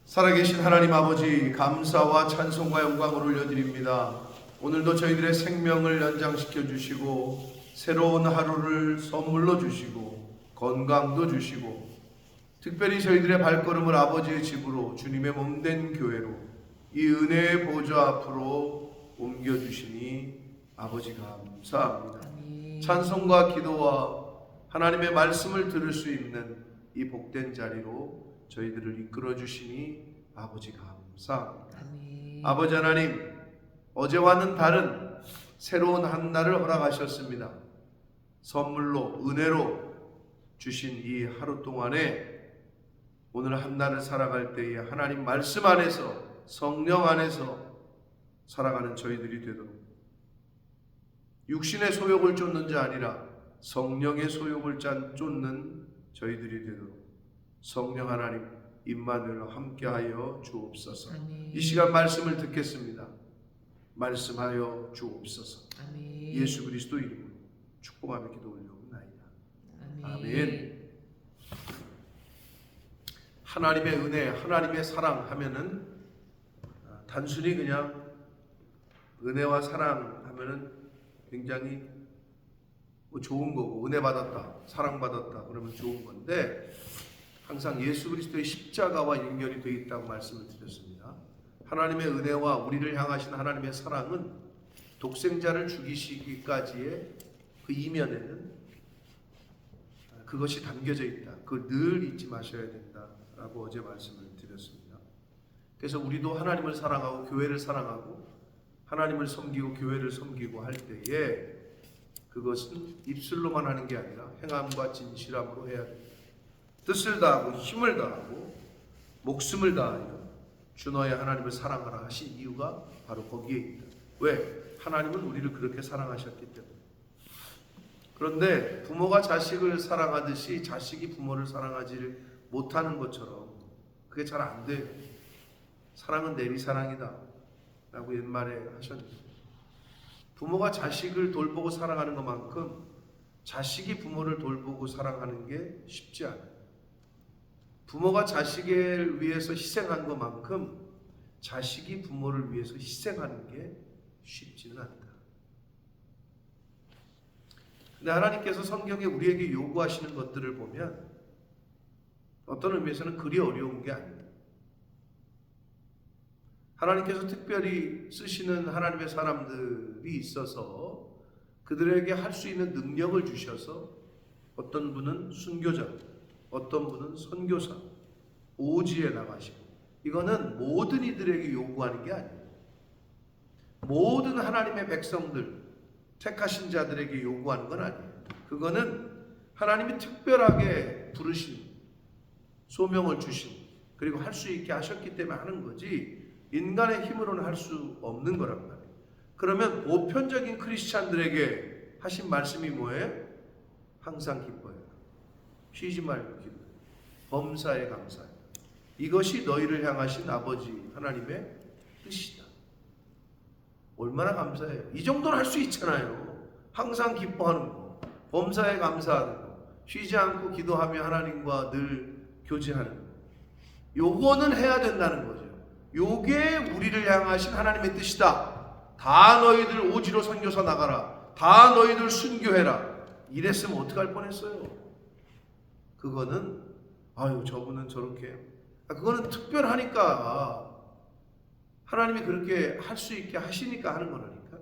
살아계신 하나님 아버지, 감사와 찬송과 영광을 올려드립니다. 오늘도 저희들의 생명을 연장시켜 주시고 새로운 하루를 선물로 주시고 건강도 주시고 특별히 저희들의 발걸음을 아버지의 집으로, 주님의 몸된 교회로, 이 은혜의 보좌 앞으로 옮겨주시니 아버지 감사합니다. 찬송과 기도와 하나님의 말씀을 들을 수 있는 이 복된 자리로 저희들을 이끌어 주시니 아버지 감사합니다. 아버지 하나님, 어제와는 다른 새로운 한 날을 허락하셨습니다. 선물로, 은혜로 주신 이 하루 동안에 오늘 한 날을 살아갈 때에 하나님 말씀 안에서, 성령 안에서 살아가는 저희들이 되도록, 육신의 소욕을 쫓는 자 아니라 성령의 소욕을 쫓는 저희들이 되도록 성령 하나님 임마누엘과 함께하여 주옵소서. 이 시간 말씀을 듣겠습니다. 말씀하여 주옵소서. 예수 그리스도 이름으로 축복하며 기도 올려옵나이다. 아멘. 하나님의 은혜, 하나님의 사랑 하면은 단순히 그냥 은혜와 사랑 하면은 굉장히 좋은 거고, 은혜 받았다, 사랑 받았다 그러면 좋은 건데, 항상 예수 그리스도의 십자가와 연결이 되어 있다고 말씀을 드렸습니다. 하나님의 은혜와 우리를 향하신 하나님의 사랑은 독생자를 죽이시기까지의 그 이면에는 그것이 담겨져 있다. 그걸 늘 잊지 마셔야 된다라고 어제 말씀을 드렸습니다. 그래서 우리도 하나님을 사랑하고 교회를 사랑하고 하나님을 섬기고 교회를 섬기고 할 때에 그것은 입술로만 하는 게 아니라 행함과 진실함으로 해야 됩니다. 뜻을 다하고 힘을 다하고 목숨을 다하여 주 너의 하나님을 사랑하라 하신 이유가 바로 거기에 있다. 왜? 하나님은 우리를 그렇게 사랑하셨기 때문에. 그런데 부모가 자식을 사랑하듯이 자식이 부모를 사랑하지 못하는 것처럼 그게 잘 안 돼요. 사랑은 내리사랑이다 라고 옛말에 하셨는데, 부모가 자식을 돌보고 사랑하는 것만큼 자식이 부모를 돌보고 사랑하는 게 쉽지 않아요. 부모가 자식을 위해서 희생한 것만큼 자식이 부모를 위해서 희생하는 게 쉽지는 않다. 근데 하나님께서 성경에 우리에게 요구하시는 것들을 보면 어떤 의미에서는 그리 어려운 게 아닙니다. 하나님께서 특별히 쓰시는 하나님의 사람들이 있어서 그들에게 할 수 있는 능력을 주셔서 어떤 분은 순교자, 어떤 분은 선교사, 오지에 나가시고, 이거는 모든 이들에게 요구하는 게 아니에요. 모든 하나님의 백성들, 택하신 자들에게 요구하는 건 아니에요. 그거는 하나님이 특별하게 부르신, 소명을 주신, 그리고 할 수 있게 하셨기 때문에 하는 거지 인간의 힘으로는 할 수 없는 거란 말이에요. 그러면 보편적인 크리스찬들에게 하신 말씀이 뭐예요? 항상 기뻐해라. 쉬지 말고 기도해. 범사에 감사해. 이것이 너희를 향하신 아버지 하나님의 뜻이다. 얼마나 감사해요. 이 정도는 할 수 있잖아요. 항상 기뻐하는 거, 범사에 감사하는 거, 쉬지 않고 기도하며 하나님과 늘 교제하는 거, 요거는 해야 된다는 거죠. 요게 우리를 향하신 하나님의 뜻이다. 다 너희들 오지로 선교사 나가라. 다 너희들 순교해라. 이랬으면 어떡할 뻔했어요. 그거는 아유 저분은 저렇게, 그거는 특별하니까 하나님이 그렇게 할 수 있게 하시니까 하는 거라니까.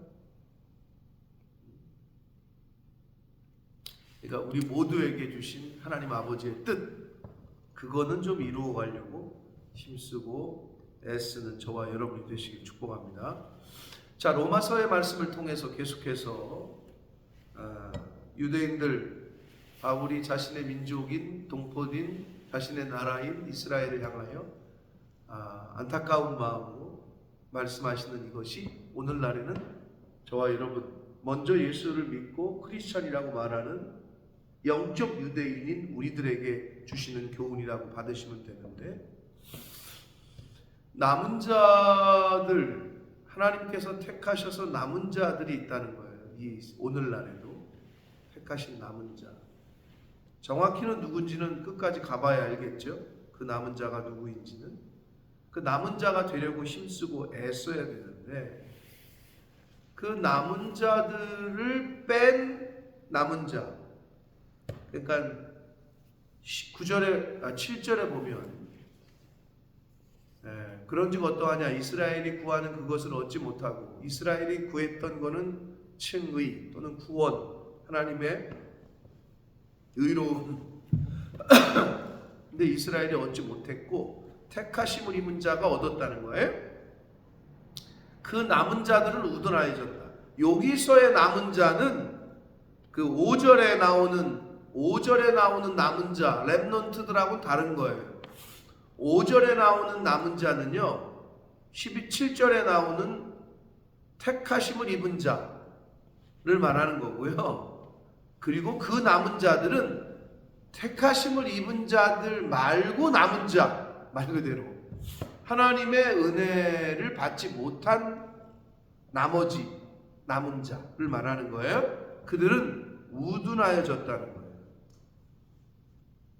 그러니까 우리 모두에게 주신 하나님 아버지의 뜻, 그거는 좀 이루어 가려고 힘쓰고 애쓰는 저와 여러분이 되시길 축복합니다. 자, 로마서의 말씀을 통해서 계속해서 유대인들, 바울이 자신의 민족인 동포인 자신의 나라인 이스라엘을 향하여 안타까운 마음으로 말씀하시는 이것이 오늘날에는 저와 여러분, 먼저 예수를 믿고 크리스천이라고 말하는 영적 유대인인 우리들에게 주시는 교훈이라고 받으시면 되는데, 남은 자들, 하나님께서 택하셔서 남은 자들이 있다는 거예요. 이 오늘날에도 택하신 남은 자. 정확히는 누군지는 끝까지 가봐야 알겠죠. 그 남은 자가 누구인지는. 그 남은 자가 되려고 힘쓰고 애써야 되는데 그 남은 자들을 뺀 남은 자. 그러니까 7절에 보면 그런즉 어떠하냐 이스라엘이 구하는 그것을 얻지 못하고 이스라엘이 구했던 것은 칭의 또는 구원 하나님의 의로움 근데 이스라엘이 얻지 못했고 택하심을 입은 자가 얻었다는 거예요. 그 남은 자들은 우둔하여졌다. 여기서의 남은 자는 그 5절에 나오는 남은 자 렘넌트들하고는 다른 거예요. 5절에 나오는 남은 자는요 7절에 나오는 택하심을 입은 자를 말하는 거고요. 그리고 그 남은 자들은 택하심을 입은 자들 말고 남은 자, 말 그대로 하나님의 은혜를 받지 못한 나머지 남은 자를 말하는 거예요. 그들은 우둔하여졌다는 거예요.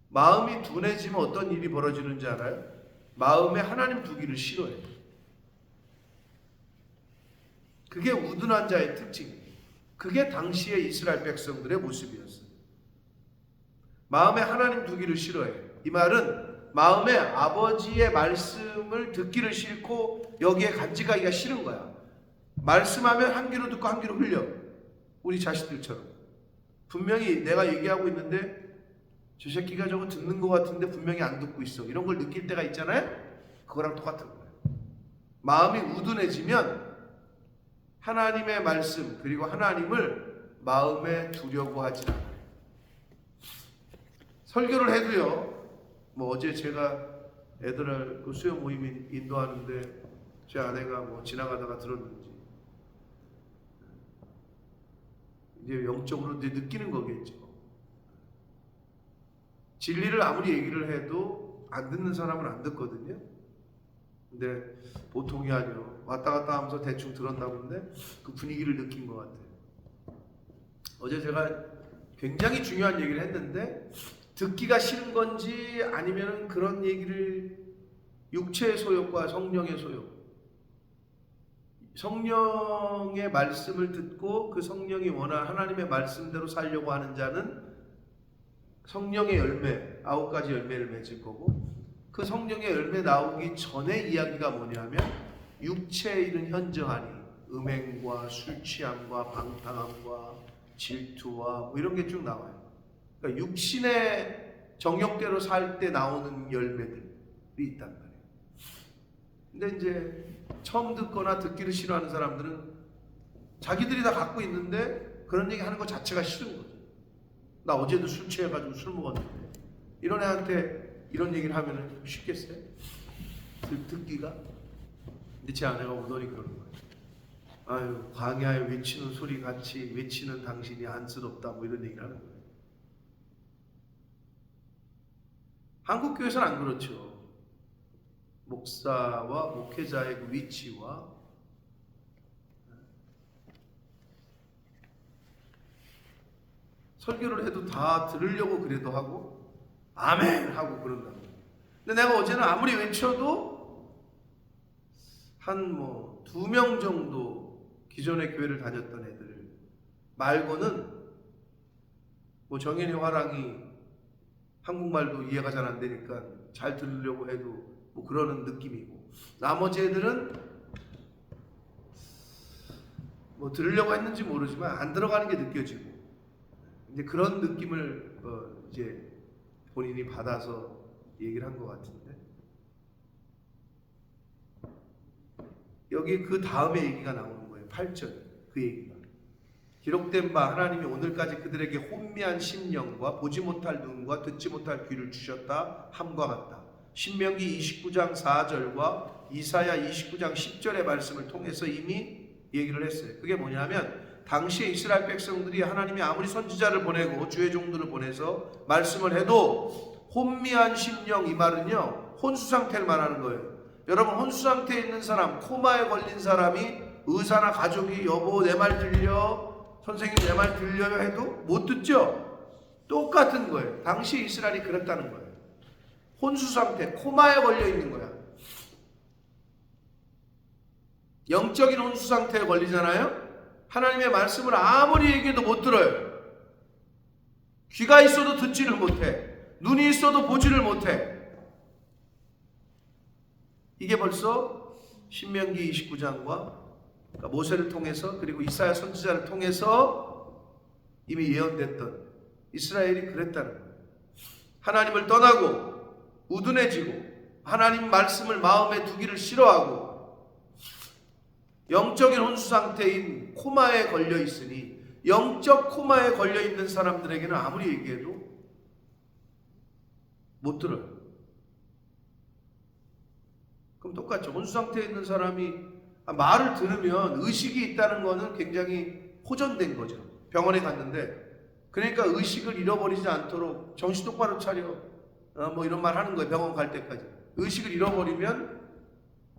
마음이 둔해지면 어떤 일이 벌어지는지 알아요? 마음에 하나님 두기를 싫어해요. 그게 우둔한 자의 특징이에요. 그게 당시의 이스라엘 백성들의 모습이었어요. 마음에 하나님 두기를 싫어해요. 이 말은 마음에 아버지의 말씀을 듣기를 싫고 여기에 간직하기가 싫은 거야. 말씀하면 한 귀로 듣고 한 귀로 흘려. 우리 자식들처럼. 분명히 내가 얘기하고 있는데 저 새끼가 저거 듣는 것 같은데 분명히 안 듣고 있어. 이런 걸 느낄 때가 있잖아요. 그거랑 똑같은 거예요. 마음이 우둔해지면 하나님의 말씀 그리고 하나님을 마음에 두려고 하지 않아요. 설교를 해도요. 뭐 어제 제가 애들을 그 수영 모임 인도하는데 제 아내가 뭐 지나가다가 들었는지 이제 영적으로 이제 느끼는 거겠죠. 진리를 아무리 얘기를 해도 안 듣는 사람은 안 듣거든요. 근데 보통이 아니요. 왔다 갔다 하면서 대충 들었나 본데 그 분위기를 느낀 것 같아요. 어제 제가 굉장히 중요한 얘기를 했는데 듣기가 싫은 건지 아니면 그런 얘기를 육체의 소욕과 성령의 소욕, 성령의 말씀을 듣고 그 성령이 원하는 하나님의 말씀대로 살려고 하는 자는 성령의 열매, 9가지 열매를 맺을 거고 그 성령의 열매 나오기 전에 이야기가 뭐냐면 육체에 이른 현저하니 음행과 술 취함과 방탕함과 질투와 뭐 이런 게 쭉 나와요. 그러니까 육신의 정욕대로 살 때 나오는 열매들이 있단 말이에요. 근데 이제 처음 듣거나 듣기를 싫어하는 사람들은 자기들이 다 갖고 있는데 그런 얘기 하는 것 자체가 싫은 거죠. 나 어제도 술 취해가지고 술 먹었는데 이런 애한테 이런 얘기를 하면 쉽겠어요? 듣기가? 근데 제 아내가 오더니 그러는 거예요. 아유 광야에 외치는 소리 같이 외치는 당신이 안쓰럽다 뭐 이런 얘기를 하는 거예요. 한국 교회에서는 안 그렇죠. 목사와 목회자의 그 위치와 설교를 해도 다 들으려고 그래도 하고 아멘 하고 그런다고. 근데 내가 어제는 아무리 외쳐도 한 뭐 2명 정도 기존의 교회를 다녔던 애들 말고는 뭐 정현이 화랑이 한국말도 이해가 잘 안 되니까 잘 들으려고 해도 뭐 그러는 느낌이고 나머지 애들은 뭐 들으려고 했는지 모르지만 안 들어가는 게 느껴지고 이제 그런 느낌을 이제 본인이 받아서 얘기를 한 것 같은데 여기 그 다음에 얘기가 나오는 거예요. 8절 그 얘기가 기록된 바 하나님이 오늘까지 그들에게 혼미한 심령과 보지 못할 눈과 듣지 못할 귀를 주셨다 함과 같다. 신명기 29장 4절과 이사야 29장 10절의 말씀을 통해서 이미 얘기를 했어요. 그게 뭐냐면 당시에 이스라엘 백성들이 하나님이 아무리 선지자를 보내고 주의 종들을 보내서 말씀을 해도 혼미한 심령, 이 말은요 혼수 상태를 말하는 거예요. 여러분 혼수 상태에 있는 사람, 코마에 걸린 사람이 의사나 가족이 여보 내 말 들려, 선생님 내 말 들려요 해도 못 듣죠? 똑같은 거예요. 당시 이스라엘이 그랬다는 거예요. 혼수 상태, 코마에 걸려 있는 거야. 영적인 혼수 상태에 걸리잖아요. 하나님의 말씀을 아무리 얘기해도 못 들어요. 귀가 있어도 듣지를 못해. 눈이 있어도 보지를 못해. 이게 벌써 신명기 29장과 그러니까 모세를 통해서 그리고 이사야 선지자를 통해서 이미 예언됐던 이스라엘이 그랬다는 거예요. 하나님을 떠나고 우둔해지고 하나님 말씀을 마음에 두기를 싫어하고 영적인 혼수 상태인 코마에 걸려 있으니 영적 코마에 걸려 있는 사람들에게는 아무리 얘기해도 못 들어요. 그럼 똑같죠. 혼수 상태에 있는 사람이 말을 들으면 의식이 있다는 거는 굉장히 호전된 거죠. 병원에 갔는데 그러니까 의식을 잃어버리지 않도록 정신 똑바로 차려 뭐 이런 말 하는 거예요. 병원 갈 때까지. 의식을 잃어버리면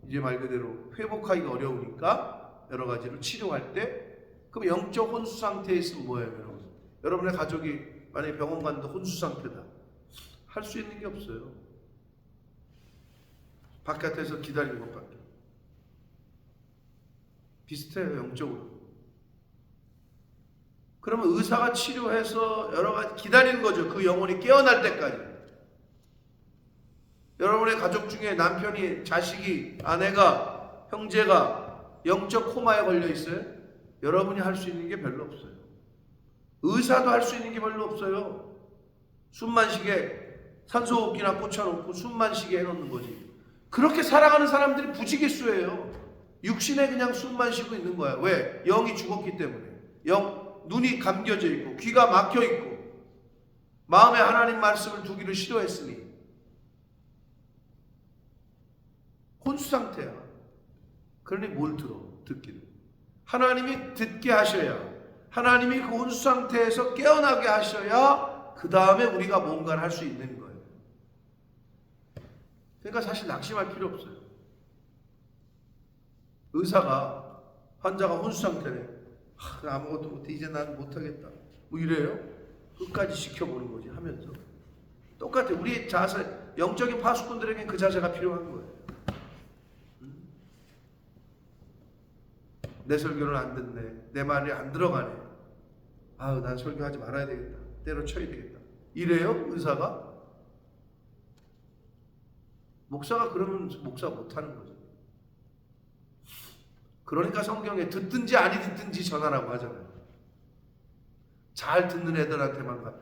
이제 말 그대로 회복하기가 어려우니까 여러 가지로 치료할 때 그럼 영적 혼수 상태에 있으면 뭐예요, 여러분? 여러분의 가족이 만약에 병원 갔는데 혼수 상태다. 할 수 있는 게 없어요. 바깥에서 기다리는 것밖에. 비슷해요, 영적으로. 그러면 의사가 치료해서 여러 가지 기다리는 거죠. 그 영혼이 깨어날 때까지. 여러분의 가족 중에 남편이, 자식이, 아내가, 형제가 영적 코마에 걸려 있어요. 여러분이 할 수 있는 게 별로 없어요. 의사도 할 수 있는 게 별로 없어요. 숨만 쉬게 산소호흡기나 꽂혀놓고 숨만 쉬게 해놓는 거지. 그렇게 살아가는 사람들이 부지기수예요. 육신에 그냥 숨만 쉬고 있는 거야. 왜? 영이 죽었기 때문에. 눈이 감겨져 있고 귀가 막혀 있고 마음에 하나님 말씀을 두기를 싫어했으니 혼수 상태야. 그러니 뭘 들어? 듣기를. 하나님이 듣게 하셔야, 하나님이 그 혼수 상태에서 깨어나게 하셔야 그 다음에 우리가 뭔가를 할 수 있는 거예요. 그러니까 사실 낙심할 필요 없어요. 의사가 환자가 혼수 상태네. 아무것도 못해. 이제 난 못하겠다. 뭐 이래요? 끝까지 지켜보는 거지 하면서. 똑같아. 우리 자세, 영적인 파수꾼들에겐 그 자세가 필요한 거예요. 내 설교는 안 듣네. 내 말이 안 들어가네. 아우, 난 설교하지 말아야 되겠다. 때려쳐야 되겠다. 이래요? 의사가? 목사가 그러면 목사 못하는 거죠. 그러니까 성경에 듣든지 아니 듣든지 전하라고 하잖아요. 잘 듣는 애들한테만 가.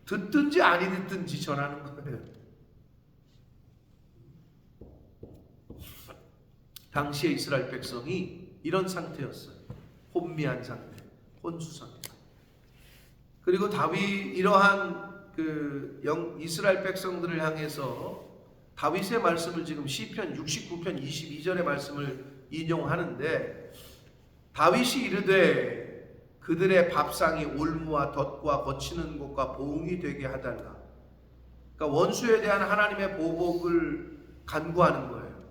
듣든지 아니 듣든지 전하는 거예요. 당시의 이스라엘 백성이 이런 상태였어요. 혼미한 상태, 혼수 상태. 그리고 다윗 이러한 이스라엘 백성들을 향해서 다윗의 말씀을 지금 시편 69편 22절의 말씀을 인용하는데 다윗이 이르되 그들의 밥상이 올무와 덫과 거치는 곳과 보응이 되게 하달라. 그러니까 원수에 대한 하나님의 보복을 간구하는 거예요.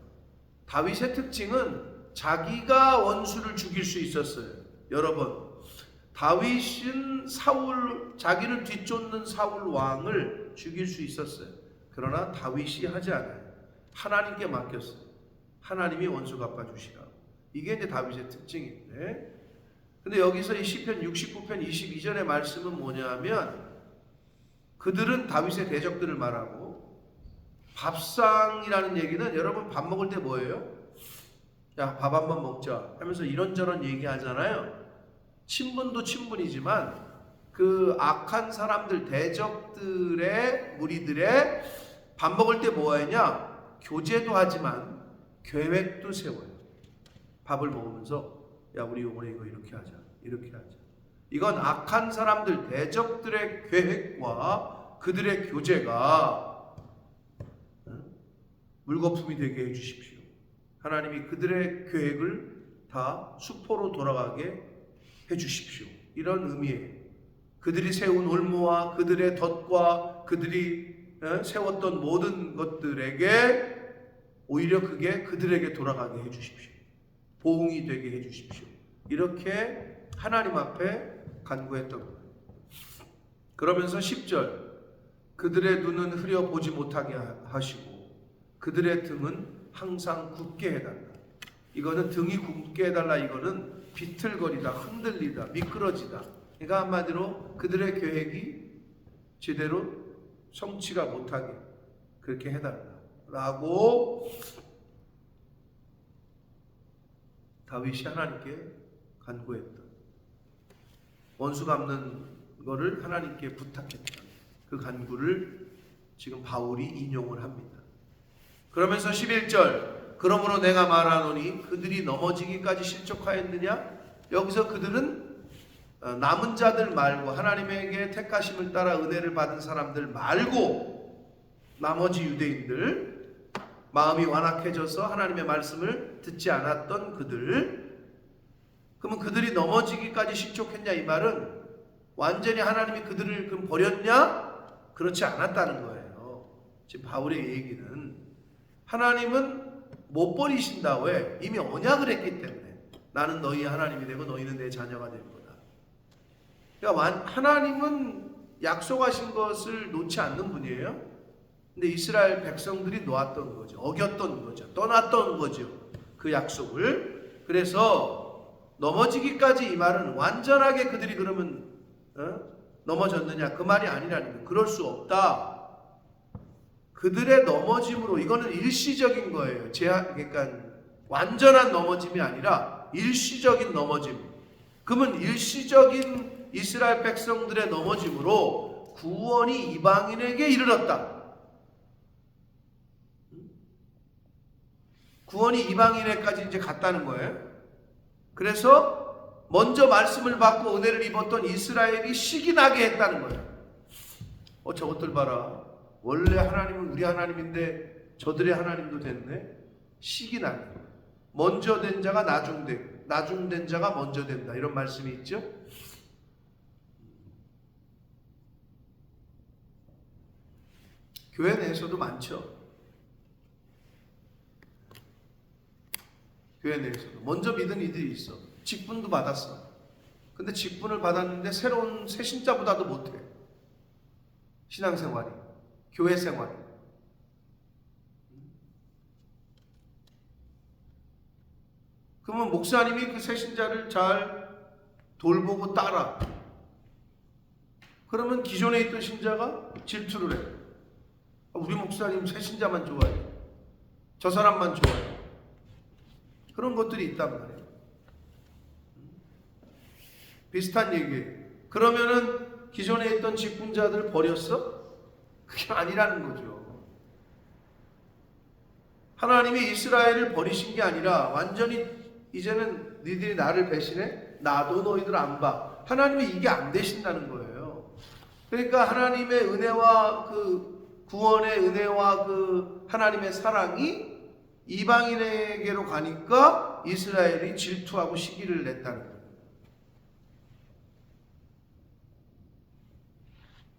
다윗의 특징은 자기가 원수를 죽일 수 있었어요. 여러 번. 다윗은 자기를 뒤쫓는 사울 왕을 죽일 수 있었어요. 그러나 다윗이 하지 않아요. 하나님께 맡겼어요. 하나님이 원수 갚아주시라. 이게 이제 다윗의 특징인데, 근데 여기서 이 시편 69편 22절의 말씀은 뭐냐면 그들은 다윗의 대적들을 말하고, 밥상이라는 얘기는 여러분 밥 먹을 때 뭐예요? 야, 밥 한 번 먹자 하면서 이런저런 얘기하잖아요. 친분도 친분이지만 그 악한 사람들, 대적들의 무리들의 밥 먹을 때 뭐 하냐? 교제도 하지만 계획도 세워요. 밥을 먹으면서 야, 우리 이번에 이거 이렇게 하자, 이렇게 하자. 이건 악한 사람들, 대적들의 계획과 그들의 교제가 물거품이 되게 해주십시오. 하나님이 그들의 계획을 다 수포로 돌아가게 해주십시오. 이런 의미예요. 그들이 세운 올무와 그들의 덫과 그들이 세웠던 모든 것들에게 오히려 그게 그들에게 돌아가게 해주십시오. 보응이 되게 해주십시오. 이렇게 하나님 앞에 간구했던 거예요. 그러면서 10절 그들의 눈은 흐려 보지 못하게 하시고 그들의 등은 항상 굳게 해달라. 이거는 등이 굽게 해달라. 이거는 비틀거리다, 흔들리다, 미끄러지다. 그러니까 한마디로 그들의 계획이 제대로 성취가 못하게 그렇게 해달라라고 다윗이 하나님께 간구했다. 원수 갚는 거를 하나님께 부탁했다. 그 간구를 지금 바울이 인용을 합니다. 그러면서 11절, 그러므로 내가 말하노니 그들이 넘어지기까지 실족하였느냐? 여기서 그들은 남은 자들 말고 하나님에게 택하심을 따라 은혜를 받은 사람들 말고 나머지 유대인들, 마음이 완악해져서 하나님의 말씀을 듣지 않았던 그들, 그러면 그들이 넘어지기까지 실족했냐? 이 말은 완전히 하나님이 그들을 그럼 버렸냐? 그렇지 않았다는 거예요. 지금 바울의 얘기는 하나님은 못 버리신다. 왜? 이미 언약을 했기 때문에. 나는 너희 하나님이 되고 너희는 내 자녀가 될 거다. 그러니까 하나님은 약속하신 것을 놓지 않는 분이에요. 근데 이스라엘 백성들이 놓았던 거죠. 어겼던 거죠. 떠났던 거죠. 그 약속을. 그래서 넘어지기까지 이 말은 완전하게 그들이 그러면 넘어졌느냐? 그 말이 아니라는 거예요. 그럴 수 없다. 그들의 넘어짐으로 이거는 일시적인 거예요. 그러니까 완전한 넘어짐이 아니라 일시적인 넘어짐. 그러면 일시적인 이스라엘 백성들의 넘어짐으로 구원이 이방인에게 이르렀다. 구원이 이방인에까지 이제 갔다는 거예요. 그래서 먼저 말씀을 받고 은혜를 입었던 이스라엘이 식이 나게 했다는 거예요. 저것들 봐라. 원래 하나님은 우리 하나님인데 저들의 하나님도 됐네. 식이 나게. 먼저 된 자가 나중되고 나중된 자가 먼저 된다. 이런 말씀이 있죠. 교회 내에서도 많죠. 교회 내에서도 먼저 믿은 이들이 있어. 직분도 받았어. 근데 직분을 받았는데 새로운 새신자보다도 못해. 신앙생활이, 교회 생활이. 그러면 목사님이 그 새신자를 잘 돌보고 따라. 그러면 기존에 있던 신자가 질투를 해. 우리 목사님 새신자만 좋아해. 저 사람만 좋아해. 그런 것들이 있단 말이에요. 비슷한 얘기예요. 그러면은 기존에 있던 직분자들 버렸어? 그게 아니라는 거죠. 하나님이 이스라엘을 버리신 게 아니라 완전히 이제는 너희들이 나를 배신해? 나도 너희들 안 봐. 하나님이 이게 안 되신다는 거예요. 그러니까 하나님의 은혜와 그 구원의 은혜와 그 하나님의 사랑이 이방인에게로 가니까 이스라엘이 질투하고 시기를 냈다는 거예요.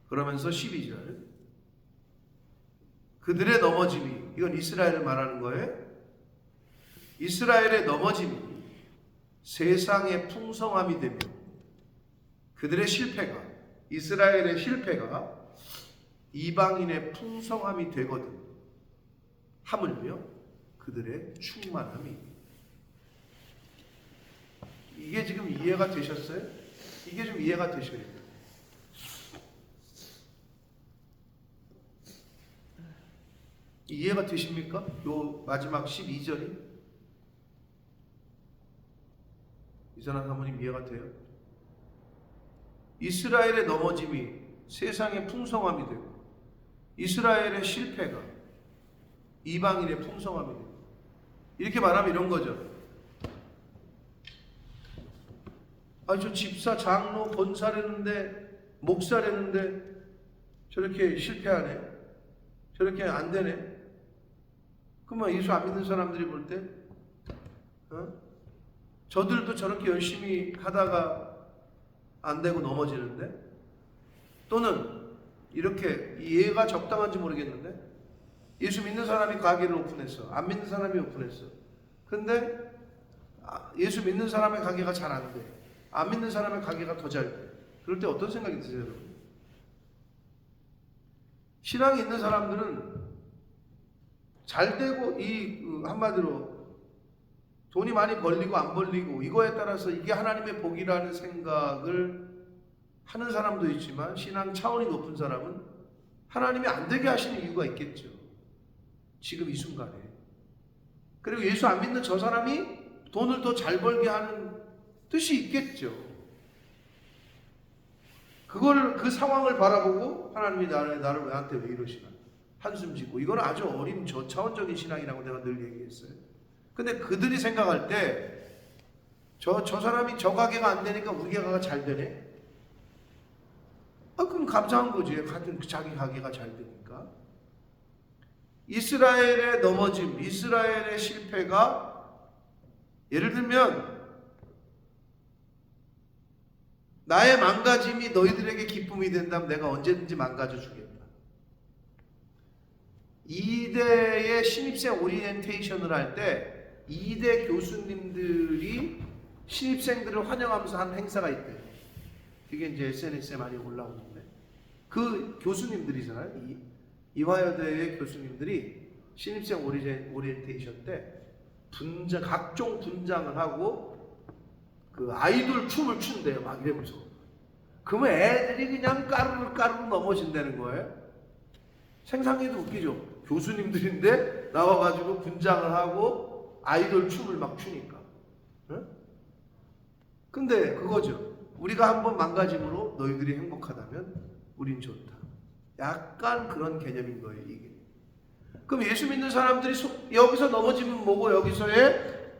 그러면서 12절, 그들의 넘어짐이, 이건 이스라엘을 말하는 거예요. 이스라엘의 넘어짐이 세상의 풍성함이 되며 그들의 실패가, 이스라엘의 실패가 이방인의 풍성함이 되거든. 하물며 그들의 충만함이. 이게 지금 이해가 되셨어요? 이게 좀 이해가 되셔야 돼요. 이해가 되십니까? 요 마지막 12절이? 이선한 사모님 이해가 돼요? 이스라엘의 넘어짐이 세상의 풍성함이 되고 이스라엘의 실패가 이방인의 풍성함이 되고, 이렇게 말하면 이런 거죠. 저 집사, 장로, 권사랬는데 목사랬는데 저렇게 실패하네, 저렇게 안 되네. 그러면 예수 안 믿는 사람들이 볼 때 저들도 저렇게 열심히 하다가 안 되고 넘어지는데, 또는 이렇게 이해가 적당한지 모르겠는데 예수 믿는 사람이 가게를 오픈했어. 안 믿는 사람이 오픈했어. 근데 예수 믿는 사람의 가게가 잘 안 돼. 안 믿는 사람의 가게가 더 잘 돼. 그럴 때 어떤 생각이 드세요, 여러분? 신앙이 있는 사람들은 잘 되고, 한마디로 돈이 많이 벌리고 안 벌리고 이거에 따라서 이게 하나님의 복이라는 생각을 하는 사람도 있지만 신앙 차원이 높은 사람은 하나님이 안 되게 하시는 이유가 있겠죠. 지금 이 순간에. 그리고 예수 안 믿는 저 사람이 돈을 더 잘 벌게 하는 뜻이 있겠죠. 그 상황을 바라보고 하나님이 나를 나한테 왜 이러시나 한숨 짓고, 이건 아주 어린 저차원적인 신앙이라고 내가 늘 얘기했어요. 근데 그들이 생각할 때 저 사람이 저 가게가 안 되니까 우리 가게가 잘 되네? 그럼 감사한 거지. 같은 자기 가게가 잘 되니까. 이스라엘의 넘어짐, 이스라엘의 실패가 예를 들면 나의 망가짐이 너희들에게 기쁨이 된다면 내가 언제든지 망가져 주겠다. 2대의 신입생 오리엔테이션을 할 때 2대 교수님들이 신입생들을 환영하면서 한 행사가 있대요. 그게 이제 SNS에 많이 올라오는데 그 교수님들이잖아요. 이화여대의 교수님들이 신입생 오리엔테이션 때 각종 분장을 하고 그 아이돌 춤을 춘대요. 막 이러면서. 그러면 애들이 그냥 까르르 넘어진다는 거예요. 생각해도 웃기죠. 교수님들인데 나와가지고 분장을 하고 아이돌 춤을 막 추니까. 응? 근데 그거죠. 우리가 한번 망가짐으로 너희들이 행복하다면 우린 좋다. 약간 그런 개념인 거예요, 이게. 그럼 예수 믿는 사람들이 여기서 넘어지면 뭐고 여기서의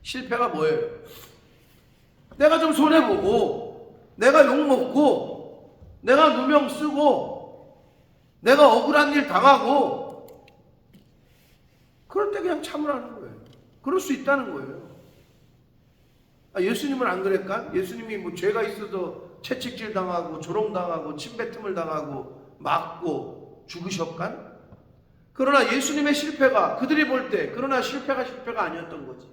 실패가 뭐예요? 내가 좀 손해보고 내가 욕먹고 내가 누명 쓰고 내가 억울한 일 당하고 그럴 때 그냥 참으라는 거예요. 그럴 수 있다는 거예요. 예수님은 안 그랬까? 예수님이 뭐 죄가 있어도 채찍질 당하고 조롱당하고 침뱉음을 당하고 맞고 죽으셨간? 그러나 예수님의 실패가 그들이 볼 때 그러나 실패가 아니었던 거지.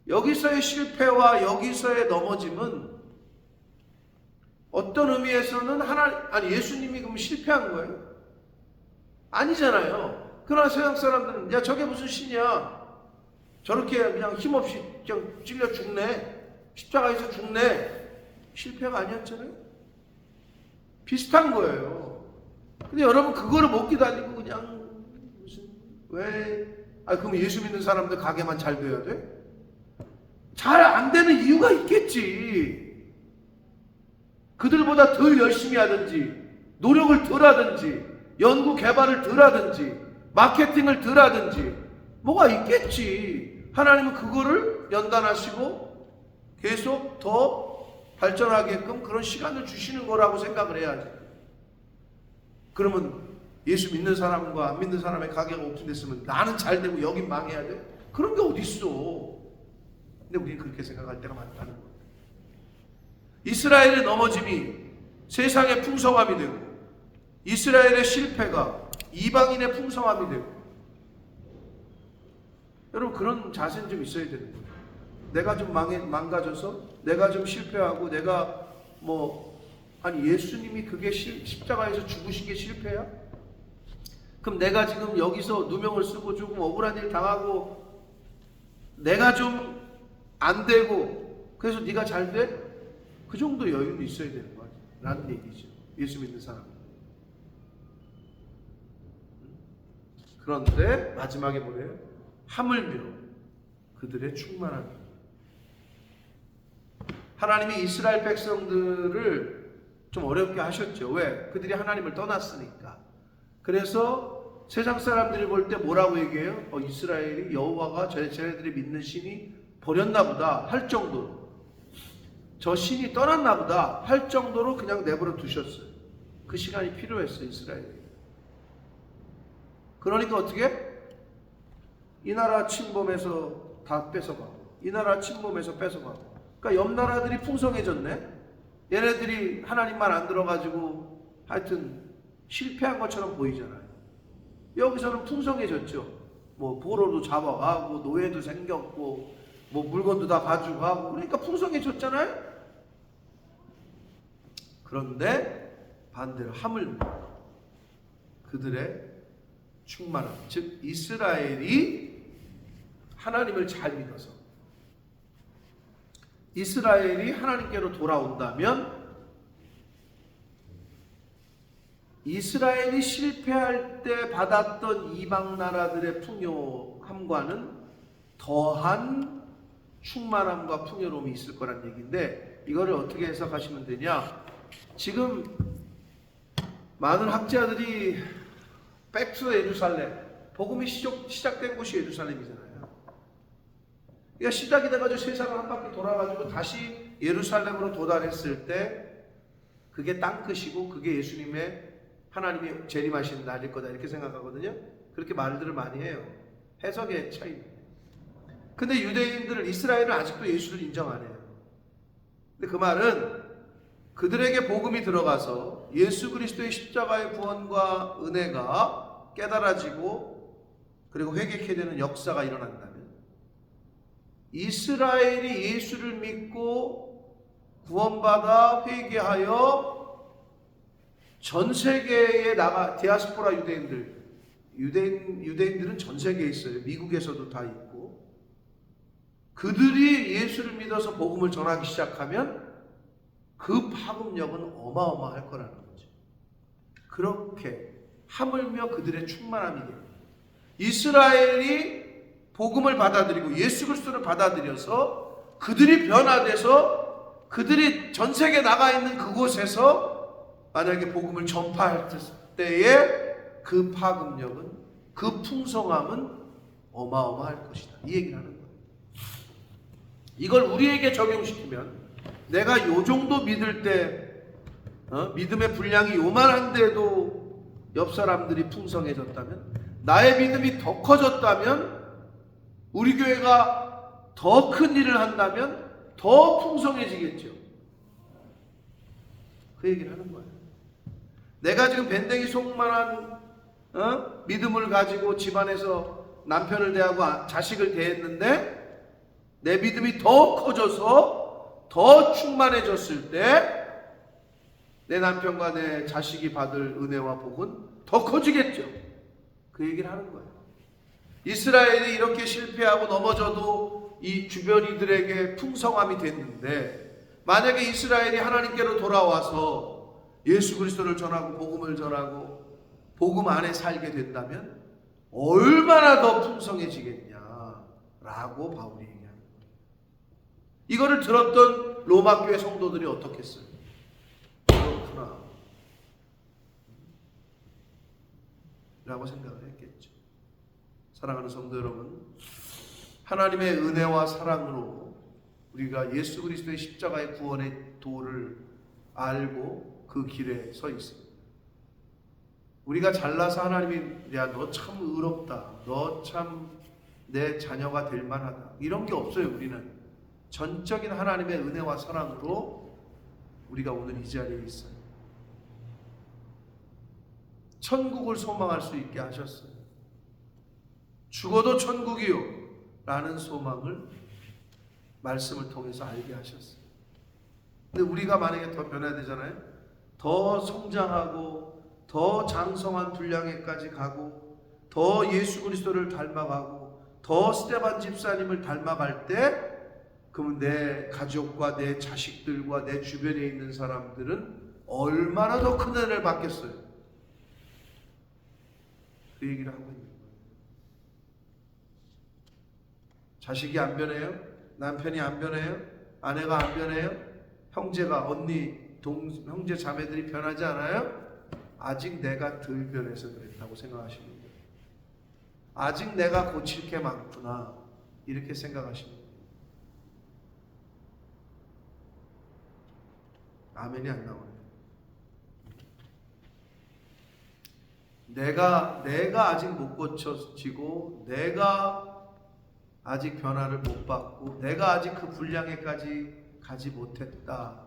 여기서의 실패와 여기서의 넘어짐은 어떤 의미에서는 예수님이 그럼 실패한 거예요? 아니잖아요. 그러나 세상 사람들은 야 저게 무슨 신이야? 저렇게 그냥 힘없이 그냥 찔려 죽네. 십자가에서 죽네. 실패가 아니었잖아요. 비슷한 거예요. 근데 여러분 그거를 못 기다리고 그냥 그럼 예수 믿는 사람들 가게만 잘 돼야 돼? 잘 안 되는 이유가 있겠지. 그들보다 덜 열심히 하든지 노력을 덜 하든지 연구 개발을 덜 하든지 마케팅을 덜 하든지 뭐가 있겠지. 하나님은 그거를 연단하시고 계속 더 발전하게끔 그런 시간을 주시는 거라고 생각을 해야지. 그러면 예수 믿는 사람과 안 믿는 사람의 가게가 오픈됐으면 나는 잘 되고 여긴 망해야 돼? 그런 게 어디 있어. 근데 우리는 그렇게 생각할 때가 많다는 거예요. 이스라엘의 넘어짐이 세상의 풍성함이 되고 이스라엘의 실패가 이방인의 풍성함이 되고, 여러분 그런 자세는 좀 있어야 되는 거예요. 내가 좀 망가져서 내가 좀 실패하고 내가 예수님이 그게 십자가에서 죽으신 게 실패야? 그럼 내가 지금 여기서 누명을 쓰고 조금 억울한 일 당하고 내가 좀 안 되고 그래서 네가 잘 돼? 그 정도 여유는 있어야 되는 거야 라는 얘기죠. 예수 믿는 사람. 그런데 마지막에 뭐래요? 하물며 그들의 충만함이. 하나님이 이스라엘 백성들을 좀 어렵게 하셨죠. 왜? 그들이 하나님을 떠났으니까. 그래서 세상 사람들이 볼 때 뭐라고 얘기해요? 이스라엘이 여호와가 쟤네들이 믿는 신이 버렸나 보다 할 정도로, 저 신이 떠났나 보다 할 정도로 그냥 내버려 두셨어요. 그 시간이 필요했어요, 이스라엘이. 그러니까 어떻게? 이 나라 침범해서 다 뺏어가고 이 나라 침범해서 뺏어가고. 그러니까 옆 나라들이 풍성해졌네. 얘네들이 하나님만 안 들어가지고 하여튼 실패한 것처럼 보이잖아요. 여기서는 풍성해졌죠. 포로도 잡아가고 노예도 생겼고 물건도 다 가지고 가고 그러니까 풍성해졌잖아요. 그런데 반대로 하물며 그들의 충만함, 즉 이스라엘이 하나님을 잘 믿어서 이스라엘이 하나님께로 돌아온다면 이스라엘이 실패할 때 받았던 이방 나라들의 풍요함과는 더한 충만함과 풍요로움이 있을 거란 얘기인데, 이거를 어떻게 해석하시면 되냐? 지금 많은 학자들이 백투 예루살렘, 복음이 시작된 곳이 예루살렘이잖아요. 그러니까 시작이 돼가지고 세상을 한 바퀴 돌아가지고 다시 예루살렘으로 도달했을 때 그게 땅끝이고 그게 예수님의 하나님이 재림하시는 날일 거다, 이렇게 생각하거든요. 그렇게 말들을 많이 해요. 해석의 차이입니다. 근데 유대인들은, 이스라엘은 아직도 예수를 인정 안 해요. 근데 그 말은 그들에게 복음이 들어가서 예수 그리스도의 십자가의 구원과 은혜가 깨달아지고 그리고 회개케 되는 역사가 일어난다면, 이스라엘이 예수를 믿고 구원받아 회개하여 전 세계에 디아스포라 유대인들은 전 세계에 있어요. 미국에서도 다 있고, 그들이 예수를 믿어서 복음을 전하기 시작하면 그 파급력은 어마어마할 거라는 거죠. 그렇게 하물며 그들의 충만함이 됩니다. 이스라엘이 복음을 받아들이고 예수 그리스도를 받아들여서 그들이 변화돼서 그들이 전 세계에 나가 있는 그곳에서 만약에 복음을 전파할 때에 그 파급력은, 그 풍성함은 어마어마할 것이다, 이 얘기를 하는 거예요. 이걸 우리에게 적용시키면, 내가 요 정도 믿을 때 믿음의 분량이 요만한데도 옆 사람들이 풍성해졌다면, 나의 믿음이 더 커졌다면, 우리 교회가 더 큰 일을 한다면 더 풍성해지겠죠. 그 얘기를 하는 거예요. 내가 지금 밴댕이 속만한 믿음을 가지고 집안에서 남편을 대하고 자식을 대했는데, 내 믿음이 더 커져서 더 충만해졌을 때 내 남편과 내 자식이 받을 은혜와 복은 더 커지겠죠. 그 얘기를 하는 거예요. 이스라엘이 이렇게 실패하고 넘어져도 이 주변 이들에게 풍성함이 됐는데, 만약에 이스라엘이 하나님께로 돌아와서 예수 그리스도를 전하고 복음을 전하고 복음 안에 살게 된다면 얼마나 더 풍성해지겠냐라고 바울이 얘기합니다. 이거를 들었던 로마 교회 성도들이 어떻게 했어요? 그렇구나 라고 생각을 했겠죠. 사랑하는 성도 여러분, 하나님의 은혜와 사랑으로 우리가 예수 그리스도의 십자가의 구원의 도를 알고 그 길에 서 있습니다. 우리가 잘나서 하나님이 야, 너 참 의롭다, 너 참 내 자녀가 될 만하다, 이런 게 없어요. 우리는 전적인 하나님의 은혜와 사랑으로 우리가 오늘 이 자리에 있어요. 천국을 소망할 수 있게 하셨어요. 죽어도 천국이요 라는 소망을 말씀을 통해서 알게 하셨어요. 근데 우리가 만약에 더 변해야 되잖아요. 더 성장하고 더 장성한 분량에까지 가고 더 예수 그리스도를 닮아가고 더 스데반 집사님을 닮아갈 때, 그러면 내 가족과 내 자식들과 내 주변에 있는 사람들은 얼마나 더 큰 은혜를 받겠어요. 그 얘기를 하고 있는 거예요. 자식이 안 변해요? 남편이 안 변해요? 아내가 안 변해요? 형제가, 언니, 형제 자매들이 변하지 않아요? 아직 내가 덜 변해서 그랬다고 생각하시는 거예요. 아직 내가 고칠 게 많구나, 이렇게 생각하시는 거예요. 아멘이 안 나오네요. 내가 아직 못 고쳐지고, 내가 아직 변화를 못 받고, 내가 아직 그 분량에까지 가지 못했다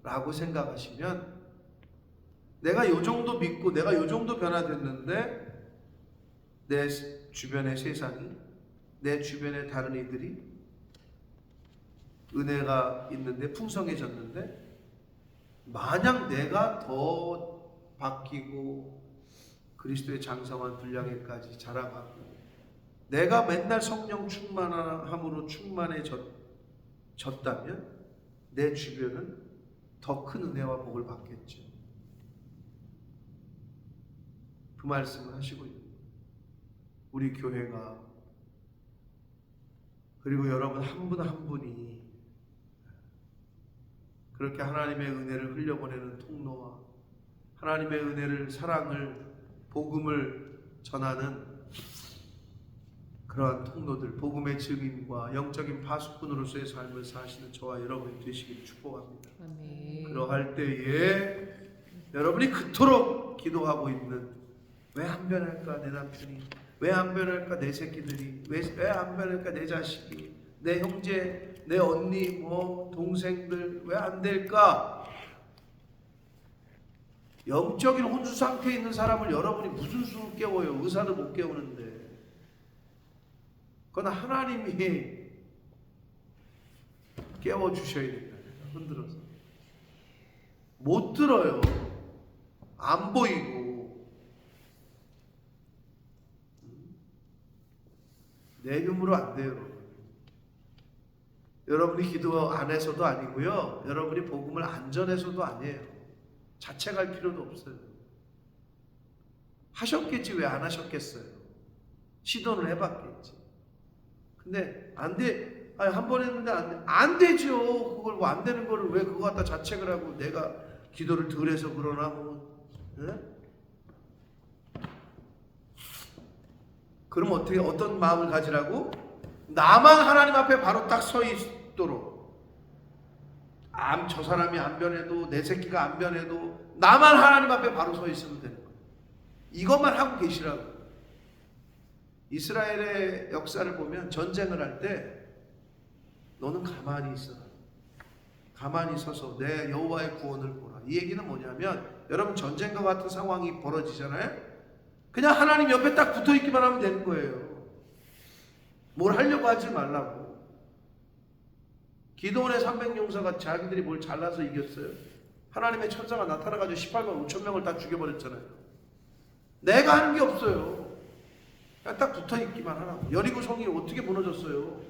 라고 생각하시면, 내가 요 정도 믿고 내가 요 정도 변화됐는데 내 주변의 세상이, 내 주변의 다른 이들이 은혜가 있는데 풍성해졌는데, 만약 내가 더 바뀌고 그리스도의 장성한 분량에까지 자라가고 내가 맨날 성령 충만함으로 충만해졌다면 내 주변은 더 큰 은혜와 복을 받겠죠. 그 말씀을 하시고 있는 우리 교회가, 그리고 여러분 한 분 한 분이 그렇게 하나님의 은혜를 흘려보내는 통로와 하나님의 은혜를, 사랑을, 복음을 전하는 그러한 통로들, 복음의 증인과 영적인 파수꾼으로서의 삶을 사시는 저와 여러분이 되시기를 축복합니다. 아멘. 그러할 때에 여러분이 그토록 기도하고 있는, 왜 안 변할까 내 남편이, 왜 안 변할까 내 새끼들이, 왜 안 변할까 내 자식이, 내 형제, 내 언니, 동생들 왜 안 될까? 영적인 혼수 상태에 있는 사람을 여러분이 무슨 수로 깨워요? 의사도 못 깨우는데. 그건 하나님이 깨워주셔야 됩니다. 흔들어서. 못 들어요. 안 보이고. 내 힘으로 안 돼요. 여러분이 기도 안 해서도 아니고요. 여러분이 복음을 안 전해서도 아니에요. 자책할 필요도 없어요. 하셨겠지 왜 안 하셨겠어요? 시도는 해봤겠지. 근데 안 돼. 아니, 한 번 했는데 안 돼. 안 되죠. 그걸 뭐 안 되는 거를 왜 그거 갖다 자책을 하고 내가 기도를 덜 해서 그러나 네? 그럼 어떻게, 어떤 마음을 가지라고? 나만 하나님 앞에 바로 딱 서 있도록. 저 사람이 안 변해도, 내 새끼가 안 변해도 나만 하나님 앞에 바로 서 있으면 되는 거예요. 이것만 하고 계시라고. 이스라엘의 역사를 보면 전쟁을 할 때 너는 가만히 있어. 가만히 서서 내 여호와의 구원을 보라. 이 얘기는 뭐냐면, 여러분 전쟁과 같은 상황이 벌어지잖아요. 그냥 하나님 옆에 딱 붙어있기만 하면 되는 거예요. 뭘 하려고 하지 말라고. 기도원의 300용사가 자기들이 뭘 잘나서 이겼어요? 하나님의 천사가 나타나가지고 18만 5천 명을 다 죽여버렸잖아요. 내가 하는 게 없어요. 그냥 딱 붙어있기만 하라고. 여리고 성이 어떻게 무너졌어요?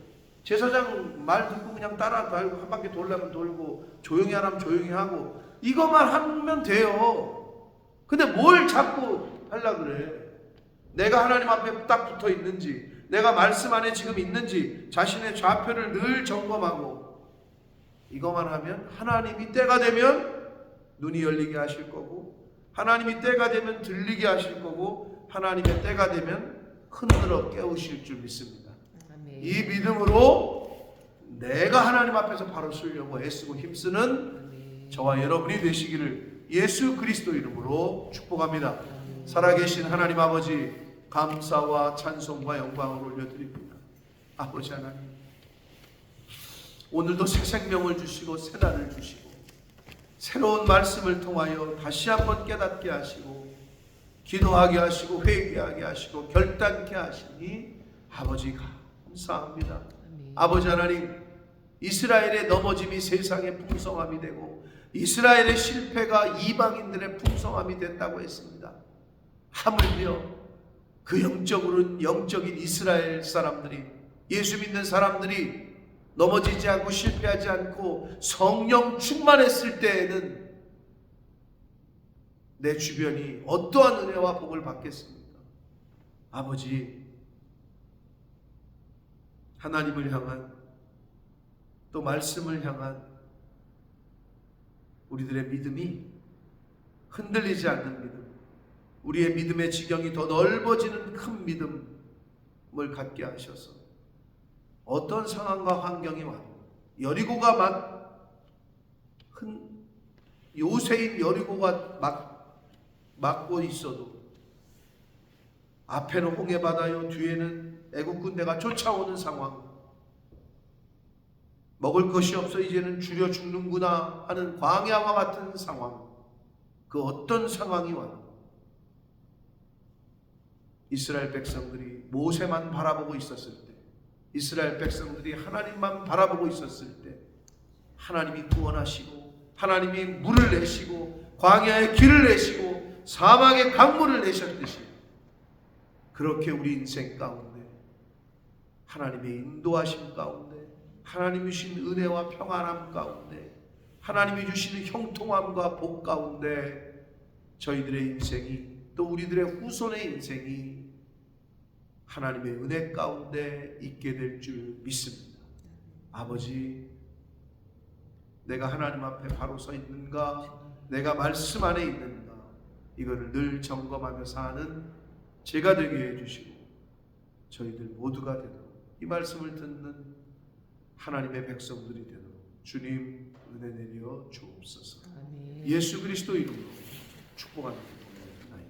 제사장 말 듣고 그냥 따라다니고 한 바퀴 돌려면 돌고 조용히 하라면 조용히 하고 이것만 하면 돼요. 근데 뭘 자꾸 하려고 그래? 내가 하나님 앞에 딱 붙어 있는지, 내가 말씀 안에 지금 있는지 자신의 좌표를 늘 점검하고, 이것만 하면 하나님이 때가 되면 눈이 열리게 하실 거고, 하나님이 때가 되면 들리게 하실 거고, 하나님의 때가 되면 흔들어 깨우실 줄 믿습니다. 아멘. 이 믿음으로 내가 하나님 앞에서 바로 서려고 애쓰고 힘쓰는 아멘. 저와 여러분이 되시기를 예수 그리스도 이름으로 축복합니다. 아멘. 살아계신 하나님 아버지, 감사와 찬송과 영광을 올려드립니다. 아버지 하나님, 오늘도 새 생명을 주시고 새 날을 주시고 새로운 말씀을 통하여 다시 한번 깨닫게 하시고 기도하게 하시고 회개하게 하시고 결단케 하시니 아버지 감사합니다. 아멘. 아버지 하나님, 이스라엘의 넘어짐이 세상의 풍성함이 되고 이스라엘의 실패가 이방인들의 풍성함이 됐다고 했습니다. 하물며 그 영적으로는 영적인 이스라엘 사람들이, 예수 믿는 사람들이 넘어지지 않고 실패하지 않고 성령 충만했을 때에는 내 주변이 어떠한 은혜와 복을 받겠습니까? 아버지, 하나님을 향한, 또 말씀을 향한 우리들의 믿음이 흔들리지 않는 믿음, 우리의 믿음의 지경이 더 넓어지는 큰 믿음을 갖게 하셔서 어떤 상황과 환경이 와도, 여리고가 요새인 여리고가 막고 있어도 앞에는 홍해바다요, 뒤에는 애국 군대가 쫓아오는 상황, 먹을 것이 없어 이제는 줄여 죽는구나 하는 광야와 같은 상황, 그 어떤 상황이 와도 이스라엘 백성들이 모세만 바라보고 있었을 때, 이스라엘 백성들이 하나님만 바라보고 있었을 때 하나님이 구원하시고 하나님이 물을 내시고 광야에 길을 내시고 사막에 강물을 내셨듯이, 그렇게 우리 인생 가운데 하나님의 인도하심 가운데, 하나님이 주신 은혜와 평안함 가운데, 하나님이 주시는 형통함과 복 가운데 저희들의 인생이, 또 우리들의 후손의 인생이 하나님의 은혜 가운데 있게 될 줄 믿습니다. 아버지, 내가 하나님 앞에 바로 서 있는가, 내가 말씀 안에 있는가, 이거를 늘 점검하며 사는 제가 되게 해주시고 저희들 모두가 되도록, 이 말씀을 듣는 하나님의 백성들이 되도록 주님 은혜 내려 주옵소서. 아멘. 예수 그리스도 이름으로 축복합니다. 아멘.